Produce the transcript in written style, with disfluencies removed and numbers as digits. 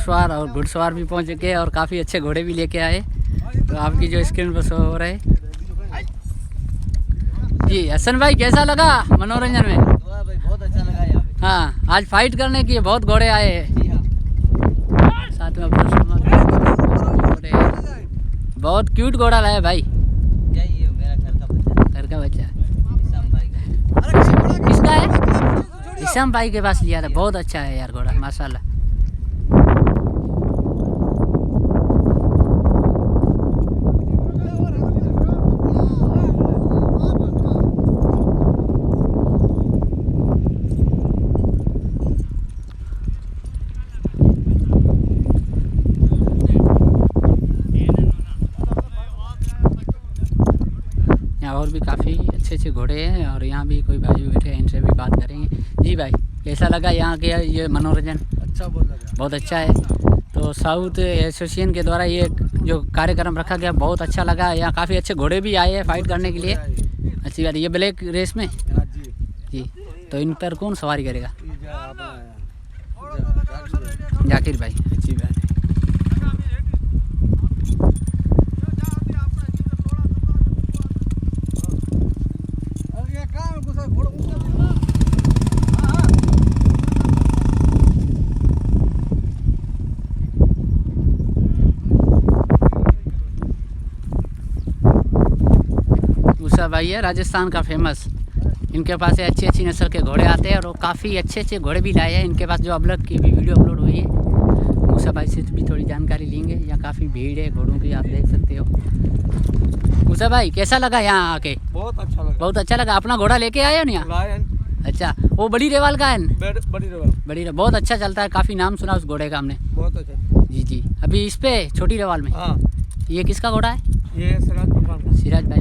घुड़सवार और घुड़सवार भी पहुंच चुके हैं और काफ़ी अच्छे घोड़े भी लेके आए, तो आपकी जो स्क्रीन पर शो हो रहे जी। हसन भाई कैसा लगा मनोरंजन में? बहुत अच्छा लगा यहाँ पे। हाँ, आज फाइट करने के बहुत घोड़े आए हैं, साथ में अपना घोड़े, बहुत क्यूट घोड़ा लाया भाई। ये मेरा घर का बच्चा, इसाम भाई का। किसका है? इसाम भाई के पास लिया था, बहुत अच्छा है यार घोड़ा माशाल्लाह। यहाँ और भी काफ़ी अच्छे अच्छे घोड़े हैं और यहाँ भी कोई भाई बैठे हैं, इनसे भी बात करेंगे। जी भाई कैसा लगा यहाँ के ये मनोरंजन? अच्छा बहुत लगा। बहुत अच्छा है। तो साउथ एसोसिएशन के द्वारा ये जो कार्यक्रम रखा गया बहुत अच्छा लगा। यहाँ काफ़ी अच्छे घोड़े भी आए हैं फाइट करने के लिए। अच्छी बात है। ये ब्लैक रेस में जी, तो इन पर कौन सवारी करेगा? जाकिर भाई, अच्छी बात है। मूसा भाई है राजस्थान का फेमस, इनके पास अच्छी अच्छी नस्ल के घोड़े आते हैं और वो काफ़ी अच्छे अच्छे घोड़े भी लाए हैं इनके पास, जो अपलोड की भी वीडियो अपलोड हुई है। मूसा भाई से भी थोड़ी जानकारी लेंगे। यहाँ काफ़ी भीड़ है घोड़ों की, आप देख सकते हो। मूसा भाई कैसा लगा यहाँ आके? बहुत अच्छा लगा। बहुत अच्छा लगा। अपना घोड़ा लेके आए हो ना यहाँ? अच्छा, वो बड़ी रेवाल का है? बड़ी बहुत अच्छा चलता है, काफ़ी नाम सुना उस घोड़े का हमने। बहुत अच्छा जी जी। अभी इस पे छोटी रेवाल में हाँ। ये किसका घोड़ा है? ये सिराज सिराज भाई